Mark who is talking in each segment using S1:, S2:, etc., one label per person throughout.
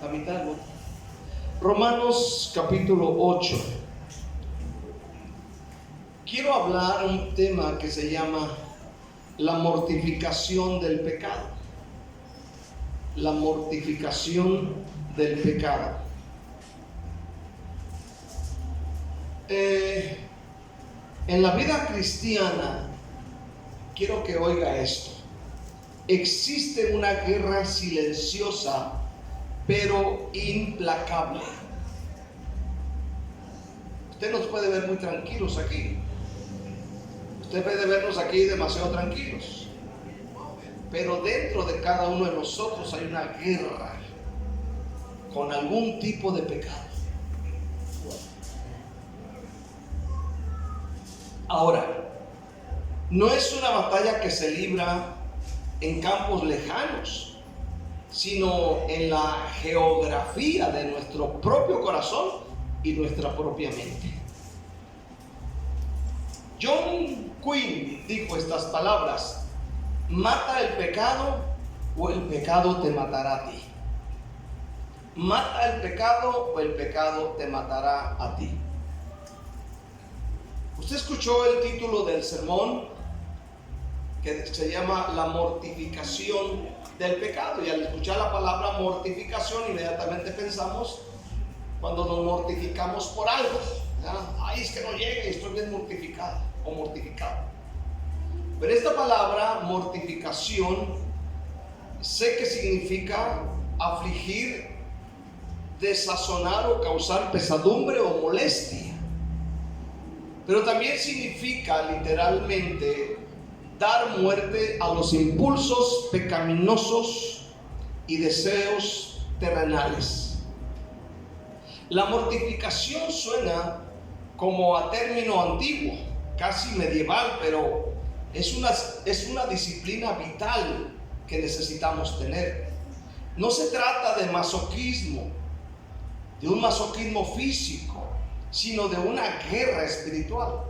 S1: La mitad, ¿no? Romanos capítulo 8. Quiero hablar un tema que se llama la mortificación del pecado. La mortificación del pecado. En la vida cristiana, quiero que oiga esto. Existe una guerra silenciosa, pero implacable. Usted nos puede ver muy tranquilos aquí. Usted puede vernos aquí demasiado tranquilos. Pero dentro de cada uno de nosotros hay una guerra con algún tipo de pecado. Ahora, no es una batalla que se libra en campos lejanos, sino en la geografía de nuestro propio corazón y nuestra propia mente. John Quinn dijo estas palabras: mata el pecado o el pecado te matará a ti. Mata el pecado o el pecado te matará a ti. Usted escuchó el título del sermón, que se llama la mortificación del pecado, y al escuchar la palabra mortificación inmediatamente pensamos cuando nos mortificamos por algo, ¿verdad? Ay, es que no llegue y estoy bien mortificado o mortificado. Pero esta palabra mortificación sé que significa afligir, desazonar o causar pesadumbre o molestia, pero también significa literalmente dar muerte a los impulsos pecaminosos y deseos terrenales. La mortificación suena como a término antiguo, casi medieval, pero es una disciplina vital que necesitamos tener. No se trata de masoquismo, de un masoquismo físico, sino de una guerra espiritual.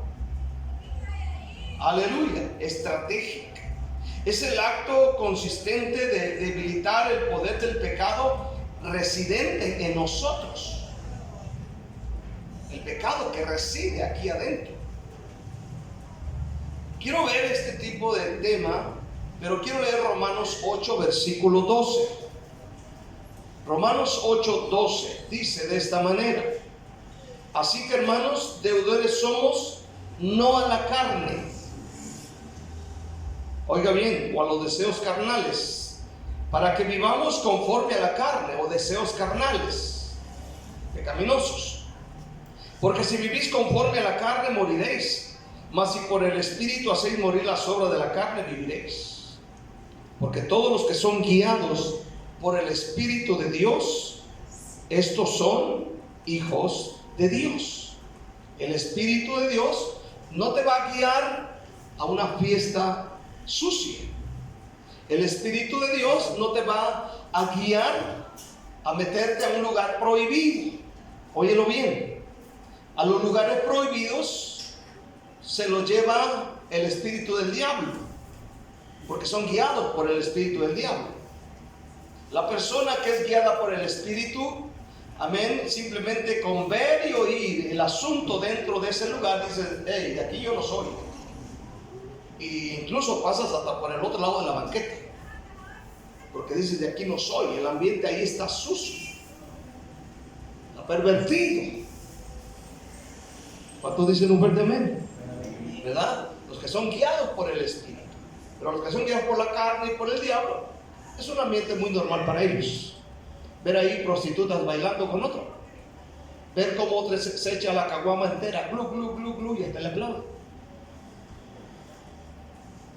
S1: Aleluya, estratégica. Es el acto consistente de debilitar el poder del pecado residente en nosotros. El pecado que reside aquí adentro. Quiero ver este tipo de tema, pero quiero leer Romanos 8, versículo 12. Romanos 8, 12 dice de esta manera: así que, hermanos, deudores somos, no a la carne, oiga bien, o a los deseos carnales, para que vivamos conforme a la carne, o deseos carnales, pecaminosos. Porque si vivís conforme a la carne, moriréis, mas si por el Espíritu hacéis morir las obras de la carne, viviréis. Porque todos los que son guiados por el Espíritu de Dios, estos son hijos de Dios. El Espíritu de Dios no te va a guiar a una fiesta sucia. El Espíritu de Dios no te va a guiar a meterte a un lugar prohibido. Óyelo bien, a los lugares prohibidos se los lleva el espíritu del diablo, porque son guiados por el espíritu del diablo. La persona que es guiada por el Espíritu, amén, simplemente con ver y oír el asunto dentro de ese lugar, dice: hey, de aquí yo no soy. Y incluso pasas hasta por el otro lado de la banqueta, porque dices: de aquí no soy. El ambiente ahí está sucio, está pervertido. ¿Cuántos dicen un fuerte amén? ¿Verdad? Los que son guiados por el Espíritu. Pero los que son guiados por la carne y por el diablo, es un ambiente muy normal para ellos. Ver ahí prostitutas bailando con otro, ver cómo otro se echa la caguama entera, glu, glu, glu, glu, y hasta le aplaude.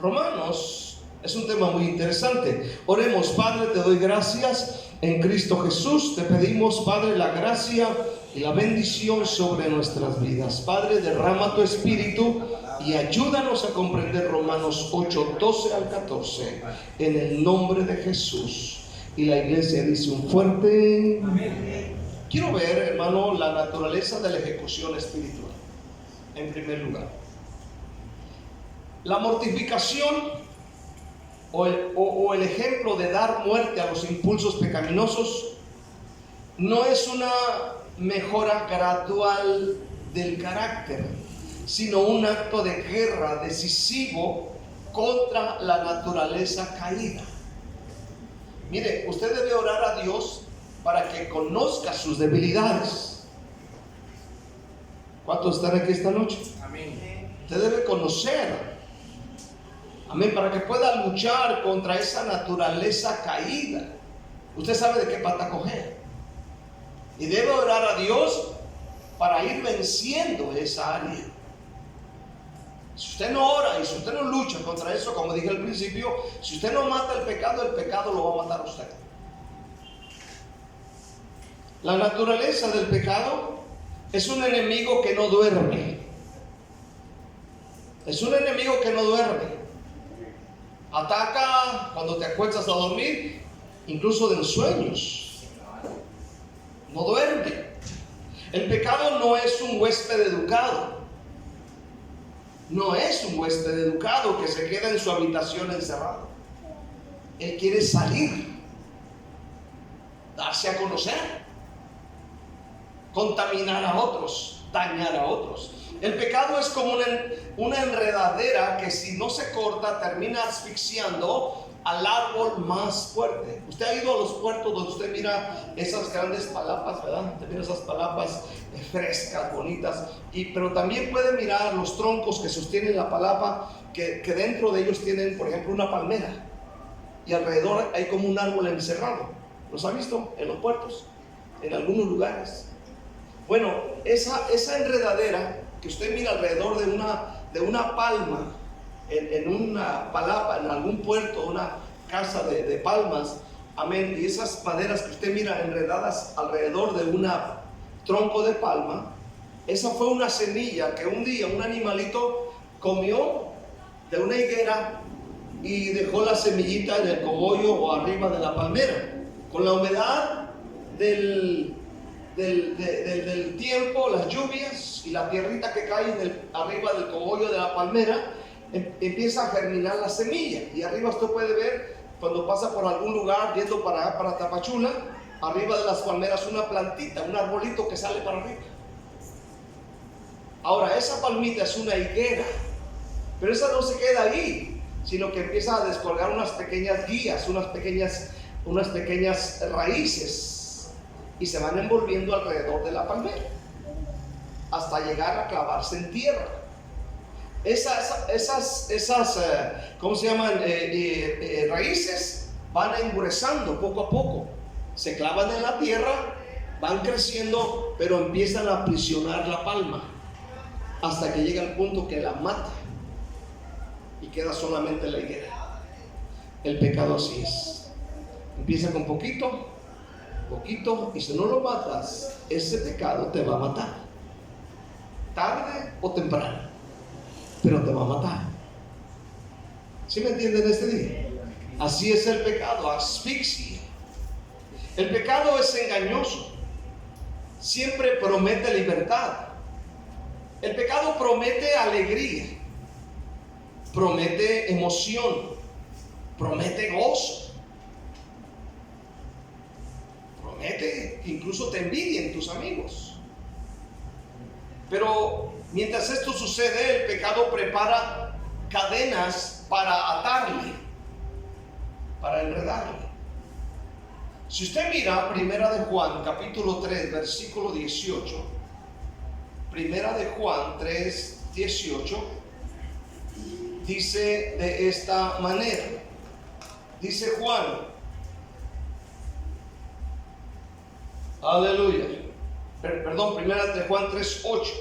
S1: Romanos es un tema muy interesante. Oremos. Padre, te doy gracias en Cristo Jesús. Te pedimos, Padre, la gracia y la bendición sobre nuestras vidas. Padre, derrama tu Espíritu y ayúdanos a comprender Romanos 8, 12 al 14, en el nombre de Jesús. Y la iglesia dice un fuerte amén. Quiero ver, hermano, la naturaleza de la ejecución espiritual. En primer lugar, la mortificación o el ejemplo de dar muerte a los impulsos pecaminosos no es una mejora gradual del carácter, sino un acto de guerra decisivo contra la naturaleza caída. Mire, usted debe orar a Dios para que conozca sus debilidades. ¿Cuántos están aquí esta noche? Amén. Usted debe conocer, amén, para que pueda luchar contra esa naturaleza caída. Usted sabe de qué pata coger y debe orar a Dios para ir venciendo esa área. Si usted no ora y si usted no lucha contra eso, como dije al principio, si usted no mata el pecado lo va a matar a usted. La naturaleza del pecado es un enemigo que no duerme. Es un enemigo que no duerme. Ataca cuando te acuestas a dormir, incluso de sueños. No duerme. El pecado no es un huésped educado. No es un huésped educado que se queda en su habitación encerrado. Él quiere salir, darse a conocer, contaminar a otros, dañar a otros. El pecado es como una enredadera que si no se corta termina asfixiando al árbol más fuerte. Usted ha ido a los puertos donde usted mira esas grandes palapas, ¿verdad? Usted mira esas palapas frescas, bonitas, pero también puede mirar los troncos que sostienen la palapa, que dentro de ellos tienen, por ejemplo, una palmera, y alrededor hay como un árbol encerrado. ¿Los ha visto en los puertos? En algunos lugares. Bueno, esa enredadera que usted mira alrededor de una palma, en una palapa, en algún puerto, una casa de palmas, amén, y esas maderas que usted mira enredadas alrededor de un tronco de palma, esa fue una semilla que un día un animalito comió de una higuera y dejó la semillita en el cogollo o arriba de la palmera. Con la humedad del tiempo, las lluvias y la tierrita que cae arriba del cogollo de la palmera, empieza a germinar la semilla. Y arriba usted puede ver, cuando pasa por algún lugar yendo para Tapachula, arriba de las palmeras una plantita, un arbolito que sale para arriba. Ahora, esa palmita es una higuera, pero esa no se queda ahí, sino que empieza a descolgar unas pequeñas guías, unas pequeñas raíces, y se van envolviendo alrededor de la palmera hasta llegar a clavarse en tierra. Esas ¿cómo se llaman? Raíces van engrosando poco a poco, se clavan en la tierra, van creciendo, pero empiezan a aprisionar la palma hasta que llega el punto que la mata y queda solamente la higuera. El pecado así es. Empieza con poquito, y si no lo matas, ese pecado te va a matar, tarde o temprano, pero te va a matar. ¿Sí me entienden este día? Así es el pecado, asfixia. El pecado es engañoso, siempre promete libertad. El pecado promete alegría, promete emoción, promete gozo, promete que incluso te envidien tus amigos. Pero mientras esto sucede, el pecado prepara cadenas para atarle, para enredarle. Si usted mira Primera de Juan, capítulo 3, versículo 18, Primera de Juan 3, 18, dice de esta manera, dice Juan, aleluya, perdón, Primera de Juan 3, 8,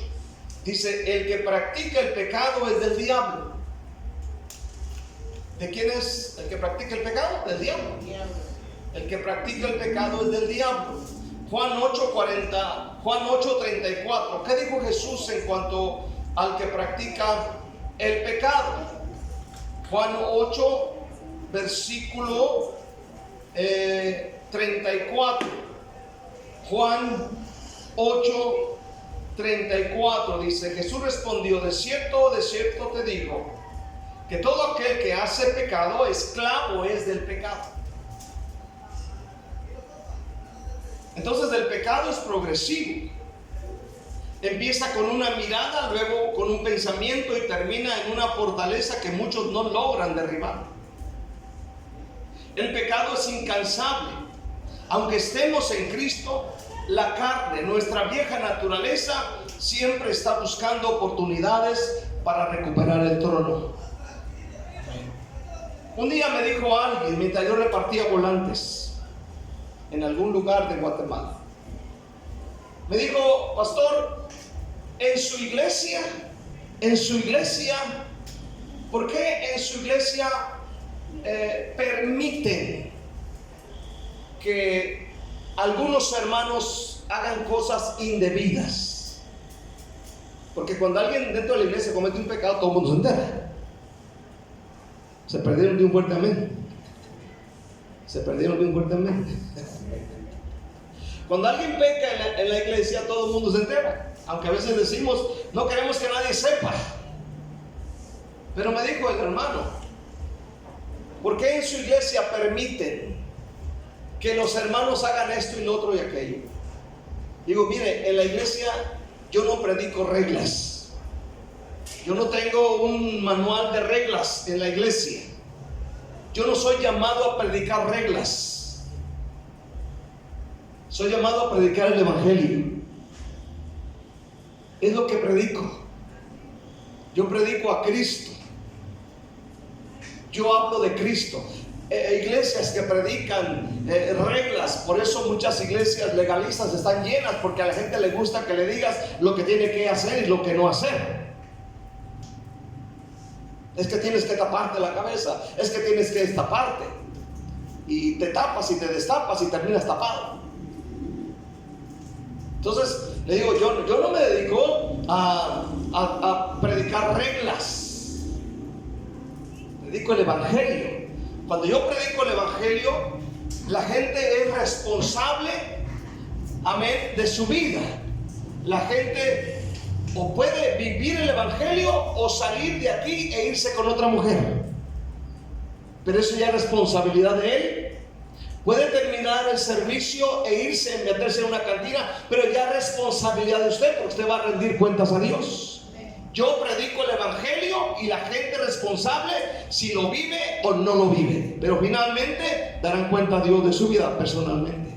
S1: dice, el que practica el pecado es del diablo. ¿De quién es el que practica el pecado? Del diablo. El que practica el pecado es del diablo. Juan 8:40, Juan 8:34. ¿Qué dijo Jesús en cuanto al que practica el pecado? Juan 8, versículo 34. Juan 8:34 dice, Jesús respondió, de cierto te digo, que todo aquel que hace pecado, esclavo es del pecado. Entonces el pecado es progresivo. Empieza con una mirada, luego con un pensamiento y termina en una fortaleza que muchos no logran derribar. El pecado es incansable. Aunque estemos en Cristo, la carne, nuestra vieja naturaleza, siempre está buscando oportunidades para recuperar el trono. Un día me dijo alguien, mientras yo repartía volantes en algún lugar de Guatemala, me dijo: pastor, en su iglesia, ¿por qué en su iglesia permiten que algunos hermanos hagan cosas indebidas? Porque cuando alguien dentro de la iglesia comete un pecado, todo el mundo se entera. Se perdieron de un fuerte amén. Cuando alguien peca en la iglesia, todo el mundo se entera. Aunque a veces decimos, no queremos que nadie sepa. Pero me dijo el hermano: ¿por qué en su iglesia permiten que los hermanos hagan esto y lo otro y aquello? Digo: mire, en la iglesia yo no predico reglas. Yo no tengo un manual de reglas en la iglesia. Yo no soy llamado a predicar reglas. Soy llamado a predicar el evangelio. Es lo que predico. Yo predico a Cristo. Yo hablo de Cristo. Iglesias que predican reglas, por eso muchas iglesias legalistas están llenas, porque a la gente le gusta que le digas lo que tiene que hacer y lo que no hacer. Es que tienes que taparte la cabeza, es que tienes que destaparte, y te tapas y te destapas y terminas tapado. Entonces le digo, yo no me dedico a predicar reglas, predico el evangelio. Cuando yo predico el evangelio, la gente es responsable, amén, de su vida. La gente o puede vivir el evangelio o salir de aquí e irse con otra mujer, pero eso ya es responsabilidad de él. Puede terminar el servicio e irse, meterse en una cantina, pero ya es responsabilidad de usted, porque usted va a rendir cuentas a Dios. Yo predico el evangelio y la gente responsable si lo vive o no lo vive, pero finalmente darán cuenta a Dios de su vida personalmente.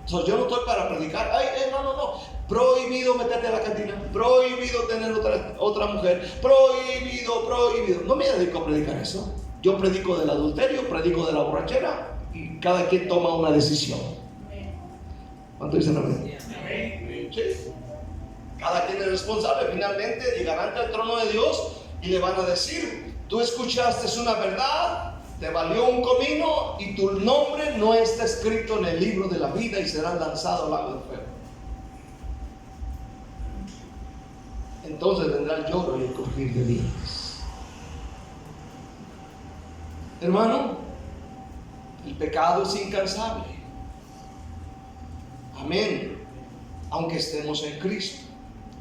S1: Yo no estoy para predicar, no, prohibido meterte a la cantina, prohibido tener otra mujer, prohibido. No me dedico a predicar eso. Yo predico del adulterio, predico de la borrachera, y cada quien toma una decisión. ¿Cuánto dicen amén? Sí. Cada quien es responsable. Finalmente llegarán ante el trono de Dios y le van a decir: tú escuchaste una verdad, te valió un comino, y tu nombre no está escrito en el libro de la vida, y serás lanzado al lago de fuego. Entonces vendrá el lloro y el crujir de dientes. Hermano, el pecado es incansable. Amén. Aunque estemos en Cristo,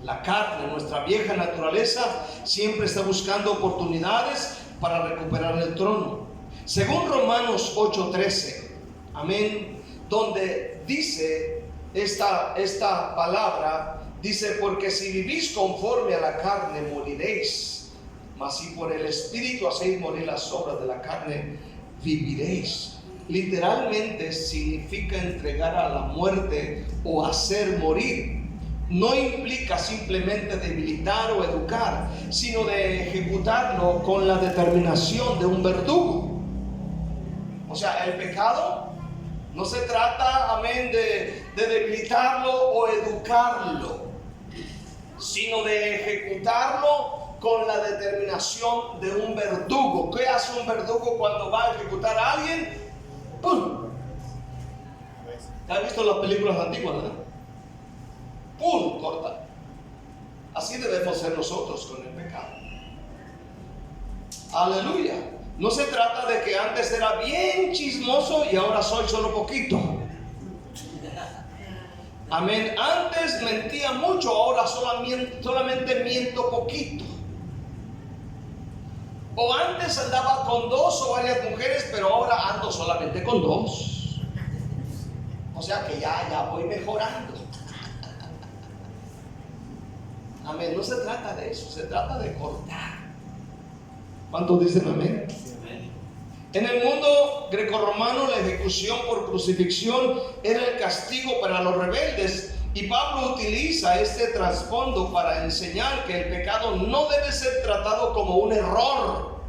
S1: la carne, nuestra vieja naturaleza, siempre está buscando oportunidades para recuperar el trono. Según Romanos 8:13, amén, donde dice esta palabra, dice: porque si vivís conforme a la carne, moriréis. Mas si por el Espíritu hacéis morir las obras de la carne, viviréis. Literalmente significa entregar a la muerte o hacer morir. No implica simplemente debilitar o educar, sino de ejecutarlo con la determinación de un verdugo. O sea, el pecado no se trata, amén, de debilitarlo o educarlo, sino de ejecutarlo con la determinación de un verdugo. ¿Qué hace un verdugo cuando va a ejecutar a alguien? ¡Pum! ¿Has visto las películas antiguas, verdad? ¡Pum! Corta. Así debemos ser nosotros con el pecado. Aleluya. No se trata de que antes era bien chismoso y ahora soy solo poquito. Amén. Antes mentía mucho, ahora solamente miento poquito. O antes andaba con 2 o varias mujeres, pero ahora ando solamente con 2. O sea que ya voy mejorando. Amén. No se trata de eso, se trata de cortar. ¿Cuántos dicen amén? En el mundo grecorromano, la ejecución por crucifixión era el castigo para los rebeldes, y Pablo utiliza este trasfondo para enseñar que el pecado no debe ser tratado como un error,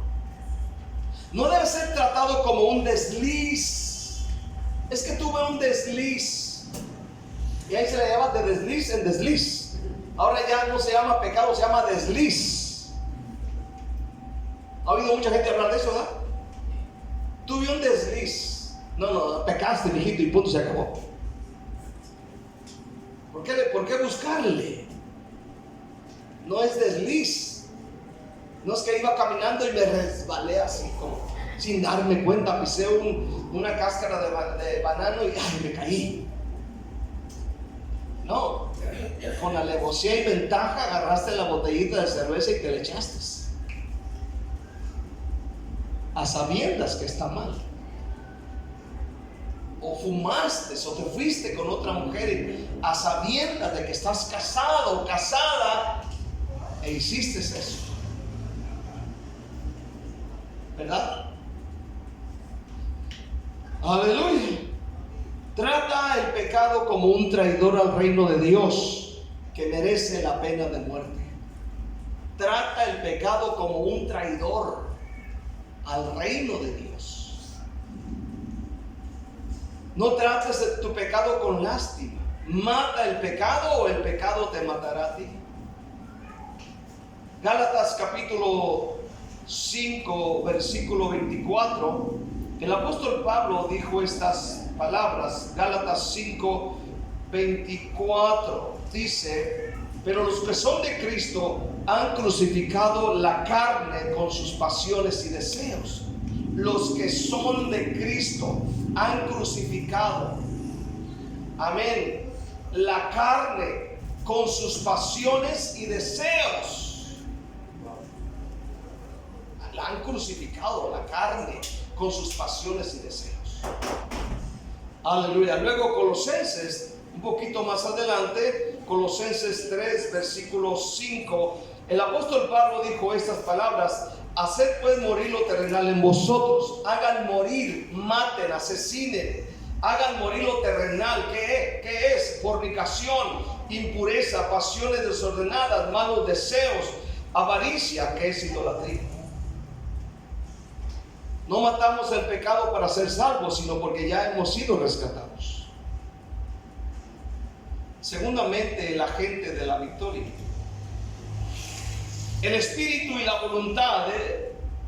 S1: no debe ser tratado como un desliz. Es que tuve un desliz, y ahí se le llama de desliz en desliz. Ahora ya no se llama pecado, se llama desliz. ¿Ha oído mucha gente hablar de eso, verdad? Tuve un desliz. No, pecaste, mijito, y punto, se acabó. ¿Por qué buscarle? No es desliz. No es que iba caminando y me resbalé así como sin darme cuenta, pisé una cáscara de banano y me caí. No, con alevosía y ventaja agarraste la botellita de cerveza y te le echaste, a sabiendas que está mal. O fumaste o te fuiste con otra mujer a sabiendas de que estás casado o casada e hiciste eso, ¿verdad? Aleluya. Trata el pecado como un traidor al reino de Dios que merece la pena de muerte. Trata el pecado como un traidor al reino de Dios. No trates tu pecado con lástima. Mata el pecado o el pecado te matará a ti. Gálatas capítulo 5 versículo 24. El apóstol Pablo dijo estas palabras. Gálatas 5 24 dice: pero los que son de Cristo han crucificado la carne con sus pasiones y deseos. Los que son de Cristo han crucificado, amén, la carne con sus pasiones y deseos. La han crucificado, la carne con sus pasiones y deseos. Aleluya. Luego Colosenses, un poquito más adelante, Colosenses 3 versículo 5, el apóstol Pablo dijo estas palabras: haced pues morir lo terrenal en vosotros. Hagan morir, maten, asesinen, hagan morir lo terrenal. ¿Qué es? Fornicación, impureza, pasiones desordenadas, malos deseos, avaricia, que es idolatría. No matamos el pecado para ser salvos, sino porque ya hemos sido rescatados. Segundamente, el agente de la victoria. El espíritu y la voluntad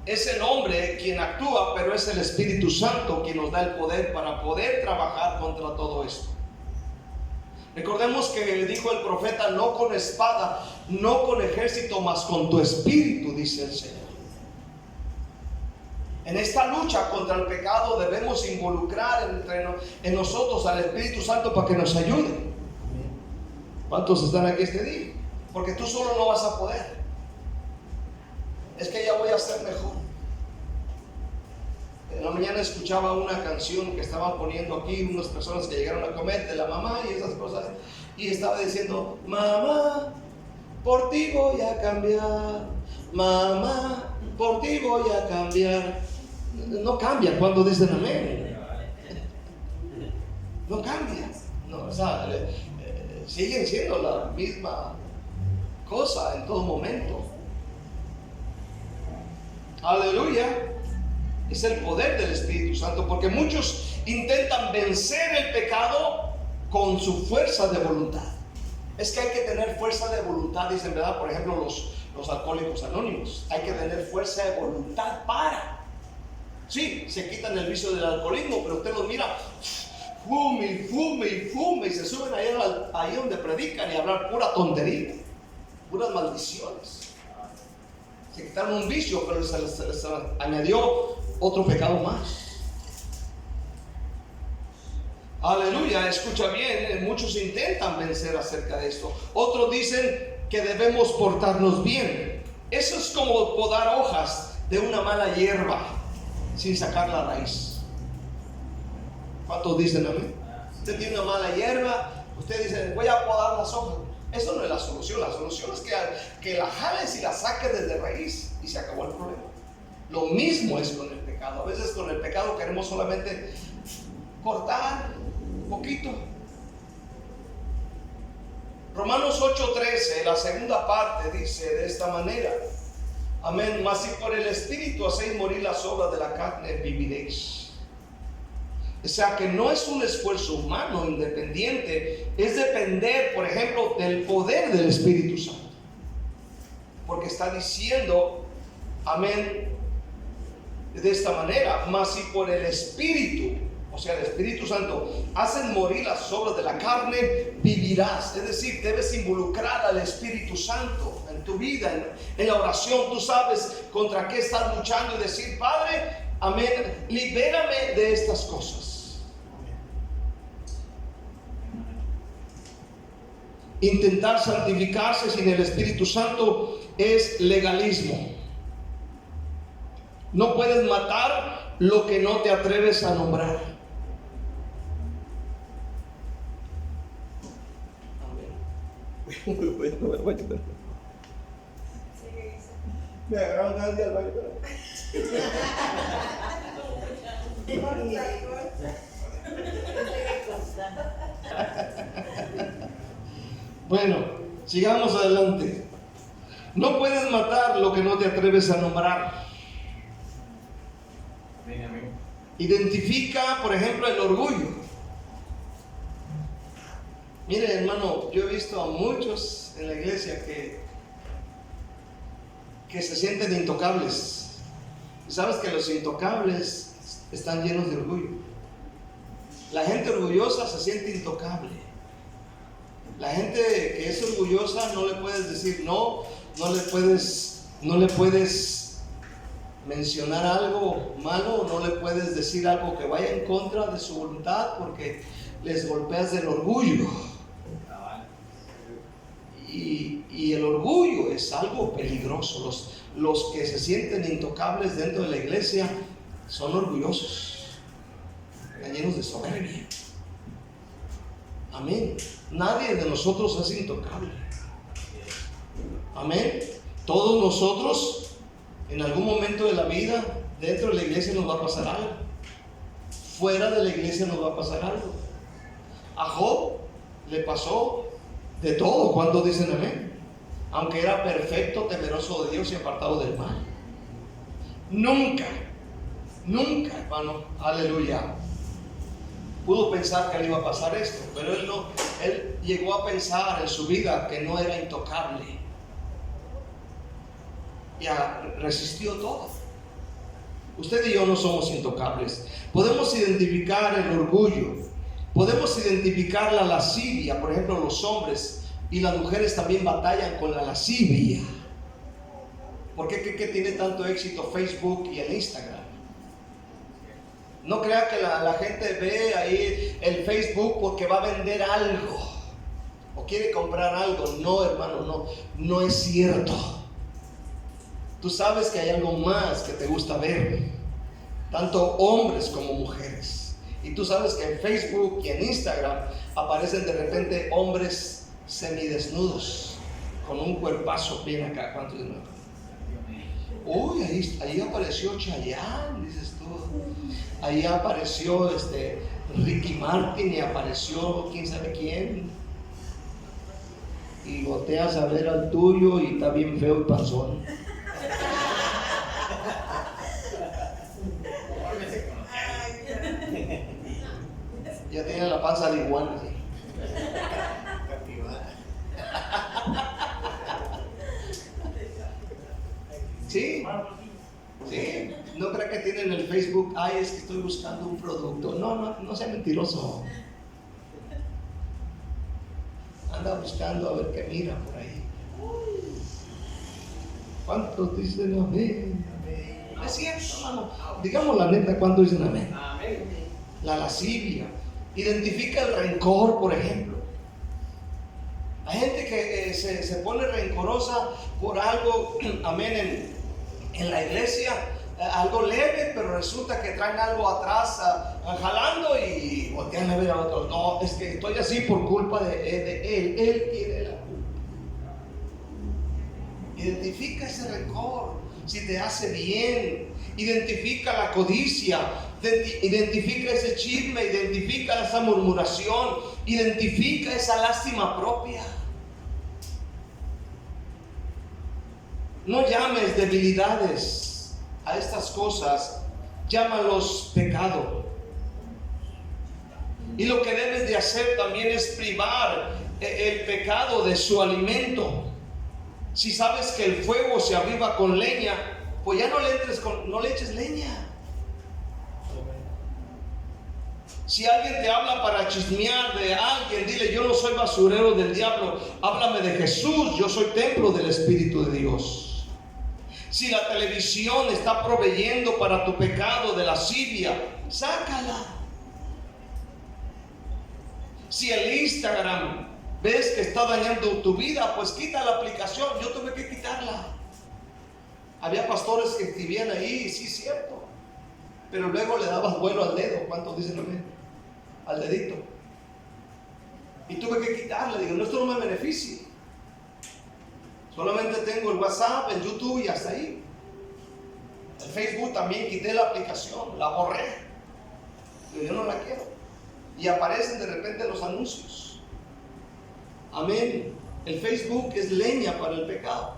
S1: es el hombre quien actúa, pero es el Espíritu Santo quien nos da el poder para poder trabajar contra todo esto. Recordemos que dijo el profeta: no con espada, no con ejército, mas con tu espíritu, dice el Señor. En esta lucha contra el pecado debemos involucrar en nosotros al Espíritu Santo para que nos ayude. ¿Cuántos están aquí este día? Porque tú solo no vas a poder. Es que ya voy a ser mejor. En la mañana escuchaba una canción que estaban poniendo aquí unas personas que llegaron a comer, de la mamá y esas cosas, y estaba diciendo: mamá, por ti voy a cambiar, mamá, por ti voy a cambiar. No cambia cuando dicen amén. No cambia. No, o sea, siguen siendo la misma cosa en todo momento. Aleluya. Es el poder del Espíritu Santo, porque muchos intentan vencer el pecado con su fuerza de voluntad. Es que hay que tener fuerza de voluntad, dicen, ¿verdad? Por ejemplo, los alcohólicos anónimos. Hay que tener fuerza de voluntad para. Sí, se quitan el vicio del alcoholismo, pero usted los mira, fume y fume y fume, y se suben ahí donde predican y hablan pura tontería, puras maldiciones. Se quitaron un vicio, pero se les añadió otro pecado más. Aleluya, escucha bien, muchos intentan vencer acerca de esto. Otros dicen que debemos portarnos bien. Eso es como podar hojas de una mala hierba sin sacar la raíz. ¿Cuántos dicen amén? Usted tiene una mala hierba, usted dice, voy a podar las hojas. Eso no es la solución. La solución es que la jales y la saques desde raíz y se acabó el problema. Lo mismo es con el pecado. A veces con el pecado queremos solamente cortar un poquito. Romanos 8:13, la segunda parte, dice de esta manera: amén, mas si por el Espíritu hacéis morir las obras de la carne, viviréis. O sea que no es un esfuerzo humano independiente, es depender, por ejemplo, del poder del Espíritu Santo. Porque está diciendo, amén, de esta manera: mas si por el Espíritu, o sea, el Espíritu Santo, hacen morir las obras de la carne, vivirás. Es decir, debes involucrar al Espíritu Santo en tu vida, en la oración. Tú sabes contra qué estás luchando y decir, Padre, amén, libérame de estas cosas. Intentar santificarse sin el Espíritu Santo es legalismo. No puedes matar lo que no te atreves a nombrar.
S2: Me agarraron ganas de ir al baño.
S1: Bueno, sigamos adelante. No puedes matar lo que no te atreves a nombrar. Identifica, por ejemplo, el orgullo. Mire, hermano, yo he visto a muchos en la iglesia que se sienten intocables. Y sabes que los intocables están llenos de orgullo. La gente orgullosa se siente intocable. La gente que es orgullosa no le puedes decir no le puedes mencionar algo malo, no le puedes decir algo que vaya en contra de su voluntad, porque les golpeas del orgullo. Y el orgullo es algo peligroso. Los que se sienten intocables dentro de la iglesia son orgullosos, están llenos de soberbia. Amén. Nadie de nosotros es intocable. Amén. Todos nosotros en algún momento de la vida, dentro de la iglesia nos va a pasar algo, fuera de la iglesia nos va a pasar algo. A Job le pasó de todo. ¿Cuánto dicen amén? Aunque era perfecto, temeroso de Dios y apartado del mal. Nunca, hermano, aleluya, pudo pensar que le iba a pasar esto, pero él llegó a pensar en su vida que no era intocable. Ya resistió todo. Usted y yo no somos intocables. Podemos identificar el orgullo, podemos identificar la lascivia. Por ejemplo, los hombres y las mujeres también batallan con la lascivia. ¿Por qué tiene tanto éxito Facebook y el Instagram? No crea que la gente ve ahí el Facebook porque va a vender algo o quiere comprar algo. No, hermano, no es cierto. Tú sabes que hay algo más que te gusta ver, tanto hombres como mujeres. Y tú sabes que en Facebook y en Instagram aparecen de repente hombres semidesnudos con un cuerpazo bien acá. ¿Cuántos de nuevo? Uy, ahí apareció Chayanne, dices tú. Ahí apareció Ricky Martin y apareció quién sabe quién. Y volteas a ver al tuyo y está bien feo y panzón. Ya tiene la panza de iguana, ¿sí? ¿Sí? Sí, no creo que tienen el Facebook, ay, es que estoy buscando un producto. No sea mentiroso. Anda buscando a ver qué mira por ahí. ¿Cuántos dicen amén? No es cierto, hermano. Digamos la neta, ¿cuántos dicen amén? La lascivia. Identifica el rencor, por ejemplo. Hay gente que se pone rencorosa por algo, amén, en la iglesia, algo leve, pero resulta que traen algo atrás jalando y voltean a ver ver a otros. No, es que estoy así por culpa de él. Él tiene la culpa. Identifica ese rencor, si te hace bien. Identifica la codicia, identifica ese chisme, identifica esa murmuración, identifica esa lástima propia. No llames debilidades a estas cosas, llámalos pecado. Y lo que debes de hacer también es privar el pecado de su alimento. Si sabes que el fuego se aviva con leña, pues ya no le eches leña. Si alguien te habla para chismear de alguien, dile: yo no soy basurero del diablo, háblame de Jesús, yo soy templo del Espíritu de Dios. Si la televisión está proveyendo para tu pecado de lascivia, sácala. Si el Instagram ves que está dañando tu vida, pues quita la aplicación. Yo tuve que quitarla. Había pastores que escribían ahí, sí, cierto, pero luego le dabas vuelo al dedo. ¿Cuántos dicen amén? Al dedito. Y tuve que quitarla. Digo: no, esto no me beneficia. Solamente tengo el WhatsApp, el YouTube y hasta ahí. El Facebook también quité la aplicación, la borré. Digo: yo no la quiero. Y aparecen de repente los anuncios. Amén. El Facebook es leña para el pecado.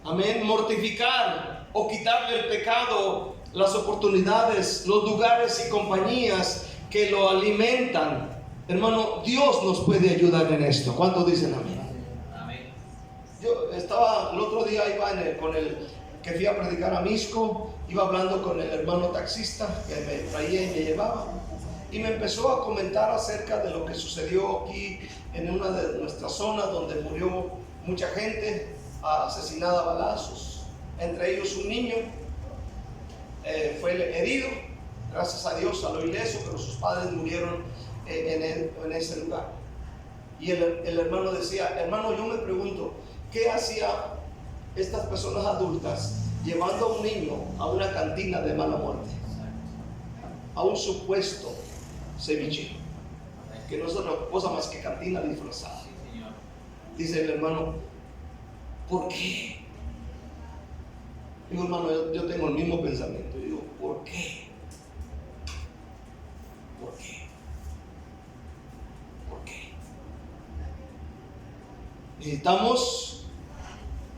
S1: Amén. Mortificar o quitarle el pecado, las oportunidades, los lugares y compañías que lo alimentan. Hermano, Dios nos puede ayudar en esto. ¿Cuántos dicen amén? Amén. Yo estaba, el otro día iba con el que fui a predicar a Misco, iba hablando con el hermano taxista que me traía y me llevaba, y me empezó a comentar acerca de lo que sucedió aquí en una de nuestras zonas donde murió mucha gente asesinada a balazos, entre ellos un niño. Fue herido, gracias a Dios salió ileso, pero sus padres murieron en ese lugar. Y el hermano decía: hermano, yo me pregunto, ¿qué hacía estas personas adultas llevando a un niño a una cantina de mala muerte? A un supuesto ceviche, que no es otra cosa más que cantina disfrazada. Dice el hermano: ¿por qué? Digo: hermano, yo tengo el mismo pensamiento. Digo: ¿por qué? ¿Por qué? ¿Por qué? Necesitamos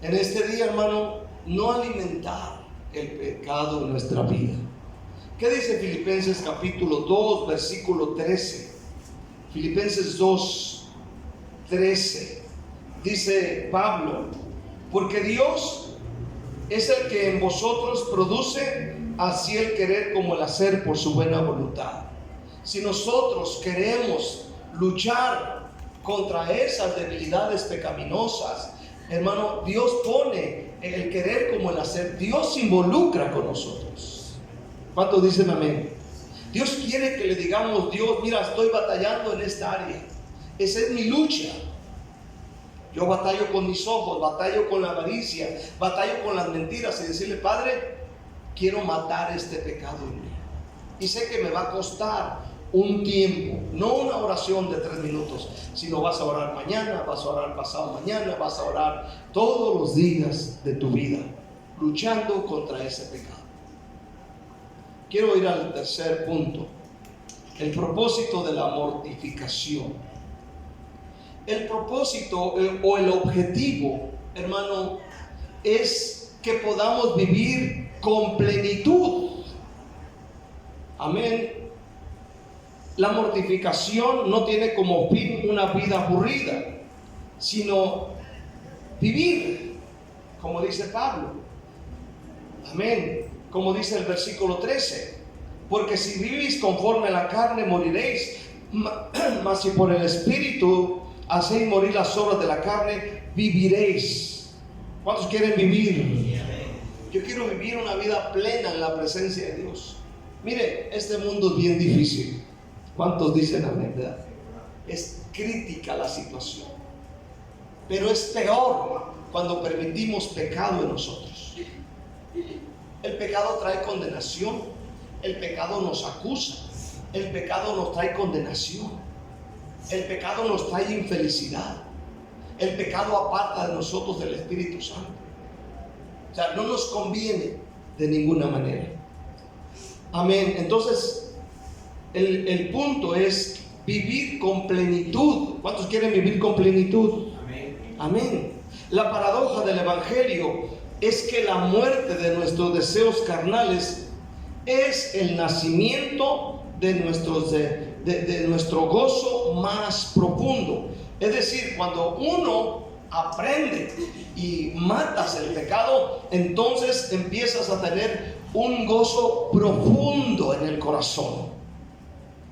S1: en este día, hermano, no alimentar el pecado en nuestra vida. ¿Qué dice Filipenses capítulo 2, versículo 13? Filipenses 2, 13. Dice Pablo: porque Dios es el que en vosotros produce así el querer como el hacer por su buena voluntad. Si nosotros queremos luchar contra esas debilidades pecaminosas, hermano, Dios pone el querer como el hacer. Dios se involucra con nosotros. ¿Cuántos dicen amén? Dios quiere que le digamos: Dios, mira, estoy batallando en esta área. Esa es mi lucha. Yo batallo con mis ojos, batallo con la avaricia, batallo con las mentiras, y decirle: Padre, quiero matar este pecado en mí. Y sé que me va a costar un tiempo, no una oración de 3 minutos, sino vas a orar mañana, vas a orar pasado mañana, vas a orar todos los días de tu vida, luchando contra ese pecado. Quiero ir al tercer punto: el propósito de la mortificación. El propósito o el objetivo, hermano, es que podamos vivir con plenitud. Amén. La mortificación no tiene como fin una vida aburrida, sino vivir, como dice Pablo. Amén. Como dice el versículo 13: porque si vivís conforme a la carne, moriréis, mas si por el Espíritu hacéis morir las obras de la carne, viviréis. ¿Cuántos quieren vivir? Yo quiero vivir una vida plena en la presencia de Dios. Mire, este mundo es bien difícil. ¿Cuántos dicen amén? ¿Verdad? Es crítica la situación, pero es peor cuando permitimos pecado en nosotros. El pecado trae condenación, el pecado nos acusa, el pecado nos trae condenación. El pecado nos trae infelicidad. El pecado aparta de nosotros del Espíritu Santo. O sea, no nos conviene de ninguna manera. Amén. Entonces, el punto es vivir con plenitud. ¿Cuántos quieren vivir con plenitud?
S2: Amén.
S1: Amén. La paradoja del Evangelio es que la muerte de nuestros deseos carnales es el nacimiento de nuestro gozo más profundo. Es decir, cuando uno aprende y matas el pecado, entonces empiezas a tener un gozo profundo en el corazón.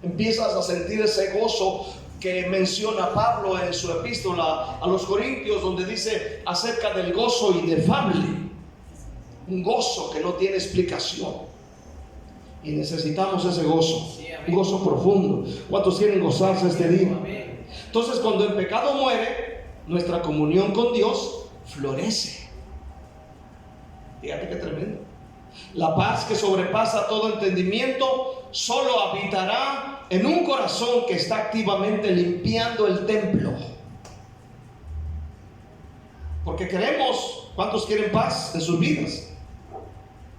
S1: Empiezas a sentir ese gozo que menciona Pablo en su epístola a los Corintios, donde dice acerca del gozo inefable, un gozo que no tiene explicación, y necesitamos ese gozo, un gozo profundo. ¿Cuántos quieren gozarse este día? Entonces, cuando el pecado muere, nuestra comunión con Dios florece. Fíjate qué tremendo. La paz que sobrepasa todo entendimiento solo habitará en un corazón que está activamente limpiando el templo. Porque queremos, ¿cuántos quieren paz en sus vidas?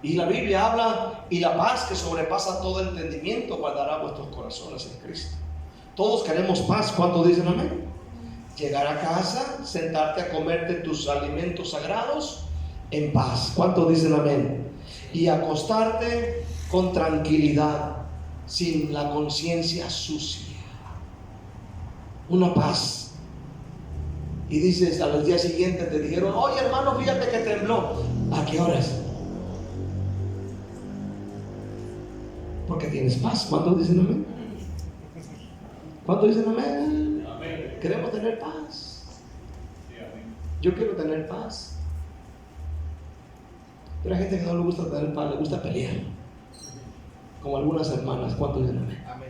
S1: Y la Biblia habla, y la paz que sobrepasa todo entendimiento guardará vuestros corazones en Cristo. Todos queremos paz. ¿Cuántos dicen amén? Llegar a casa, sentarte a comerte tus alimentos sagrados en paz. ¿Cuántos dicen amén? Y acostarte con tranquilidad, sin la conciencia sucia. Una paz. Y dices, al día siguiente te dijeron, oye hermano, fíjate que tembló. ¿A qué horas? Porque tienes paz. ¿Cuántos dicen amén? ¿Cuántos dicen amén? Amén. Queremos tener paz. Yo quiero tener paz. Pero hay gente que no le gusta tener paz, le gusta pelear. Como algunas hermanas. ¿Cuántos dicen amén? Amén.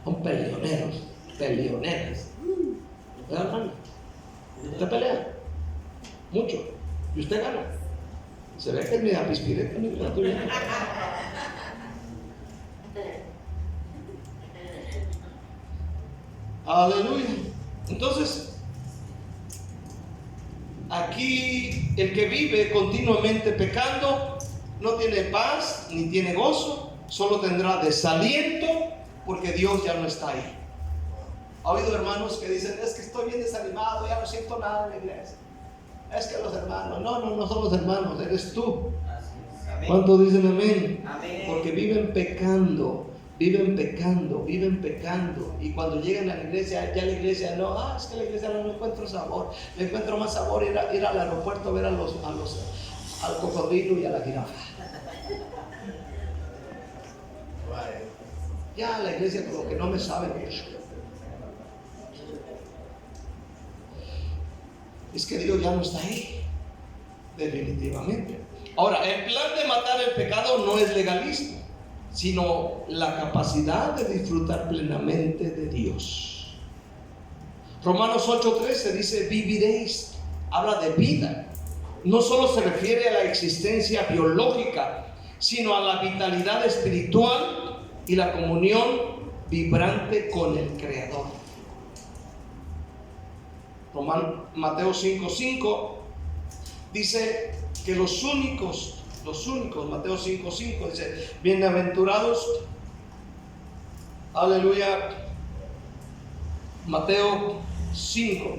S1: Son peleoneros, peleoneras. ¿Verdad, hermano? Usted pelea mucho y usted gana. Se ve que es mi apispireta, mi gratuita. Aleluya. Entonces, aquí el que vive continuamente pecando no tiene paz ni tiene gozo, solo tendrá desaliento porque Dios ya no está ahí. ¿Ha oído hermanos que dicen, es que estoy bien desanimado, ya no siento nada en la iglesia? Es que los hermanos, no son los hermanos, eres tú. ¿Cuántos dicen amén? Amén. Porque viven pecando. Y cuando llegan a la iglesia, ya la iglesia no, es que la iglesia no encuentro sabor. Me encuentro más sabor ir al aeropuerto a ver al cocodrilo y a la jirafa. Ya la iglesia como que no me sabe mucho. Es que Dios ya no está ahí, definitivamente. Ahora, el plan de matar el pecado no es legalismo, sino la capacidad de disfrutar plenamente de Dios. Romanos 8:13 dice, viviréis. Habla de vida. No solo se refiere a la existencia biológica, sino a la vitalidad espiritual y la comunión vibrante con el Creador. Mateo 5:5 dice que los únicos, Mateo 5:5 dice, bienaventurados, aleluya, Mateo 5,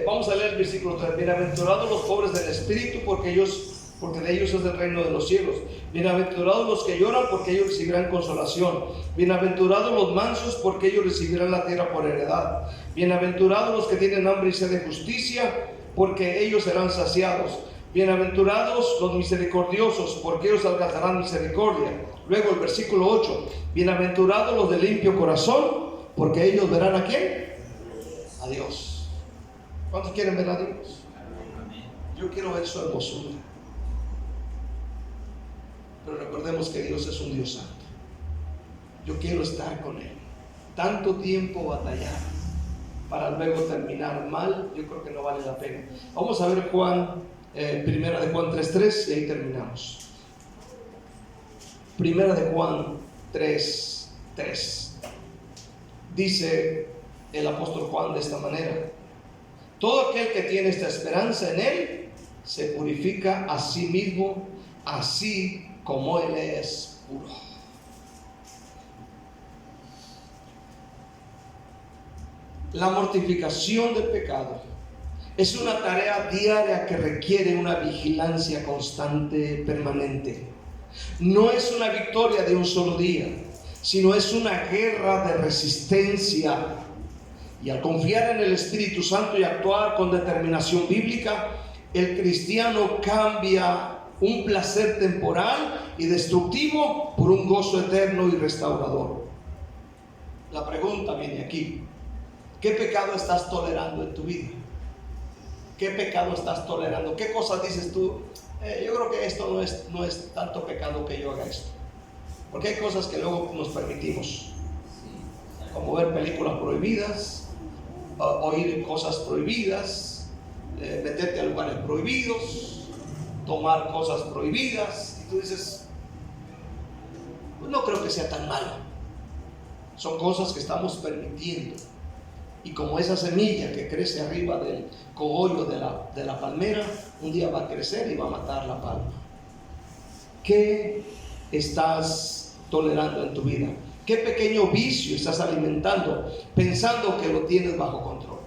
S1: vamos a leer el versículo 3, bienaventurados los pobres del espíritu, porque de ellos es el reino de los cielos. Bienaventurados los que lloran, porque ellos recibirán consolación. Bienaventurados los mansos, porque ellos recibirán la tierra por heredad. Bienaventurados los que tienen hambre y sed de justicia, porque ellos serán saciados. Bienaventurados los misericordiosos, porque ellos alcanzarán misericordia. Luego el versículo 8, bienaventurados los de limpio corazón, porque ellos verán ¿a quién? A Dios. ¿Cuántos quieren ver a Dios? Yo quiero ver su hermosura. Pero recordemos que Dios es un Dios santo. Yo quiero estar con Él. Tanto tiempo batallar para luego terminar mal, yo creo que no vale la pena. Vamos a ver primera de Juan 3:3 y ahí terminamos. Primera de Juan 3:3. Dice el apóstol Juan de esta manera: todo aquel que tiene esta esperanza en Él se purifica a sí mismo, así como Él es puro. La mortificación del pecado es una tarea diaria que requiere una vigilancia constante, permanente. No es una victoria de un solo día, sino es una guerra de resistencia. Y al confiar en el Espíritu Santo y actuar con determinación bíblica, el cristiano cambia un placer temporal y destructivo por un gozo eterno y restaurador. La pregunta viene aquí: ¿qué pecado estás tolerando en tu vida? ¿Qué pecado estás tolerando? ¿Qué cosas dices tú? Yo creo que esto no es tanto pecado que yo haga esto. Porque hay cosas que luego nos permitimos, como ver películas prohibidas, oír cosas prohibidas, meterte a lugares prohibidos, tomar cosas prohibidas. Y tú dices, pues no creo que sea tan malo. Son cosas que estamos permitiendo. Y como esa semilla que crece arriba del cogollo de la palmera, un día va a crecer y va a matar la palma. ¿Qué estás tolerando en tu vida? ¿Qué pequeño vicio estás alimentando pensando que lo tienes bajo control?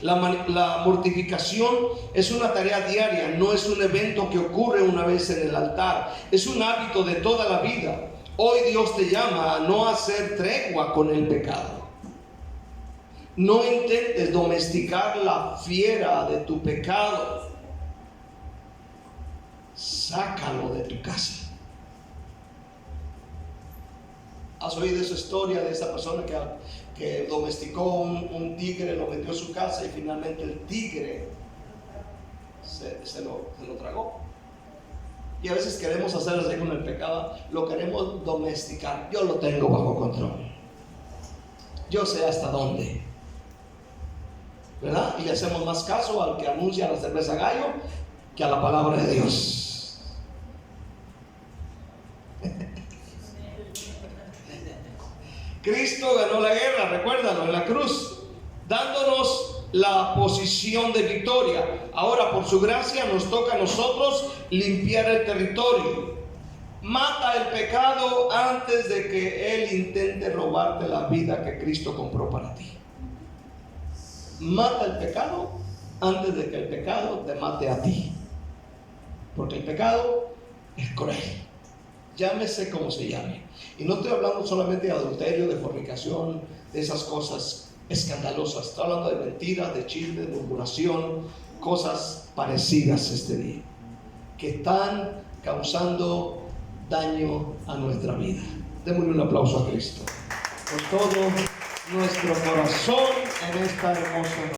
S1: La mortificación es una tarea diaria, no es un evento que ocurre una vez en el altar, es un hábito de toda la vida. Hoy Dios te llama a no hacer tregua con el pecado. No intentes domesticar la fiera de tu pecado. Sácalo de tu casa. ¿Has oído esa historia de esa persona que domesticó un tigre, lo metió en su casa y finalmente el tigre se lo tragó? Y a veces queremos hacer así con el pecado, lo queremos domesticar. Yo lo tengo bajo control. Yo sé hasta dónde. ¿Verdad? Y le hacemos más caso al que anuncia la cerveza gallo que a la palabra de Dios. Cristo ganó la guerra, recuérdalo, en la cruz, dándonos la posición de victoria. Ahora, por su gracia, nos toca a nosotros limpiar el territorio. Mata el pecado antes de que Él intente robarte la vida que Cristo compró para ti. Mata el pecado antes de que el pecado te mate a ti. Porque el pecado es cruel. Llámese como se llame. Y no estoy hablando solamente de adulterio, de fornicación, de esas cosas escandalosas. Estoy hablando de mentiras, de chismes, de murmuración, cosas parecidas este día, que están causando daño a nuestra vida. Démosle un aplauso a Cristo por todo nuestro corazón en esta hermosa noche.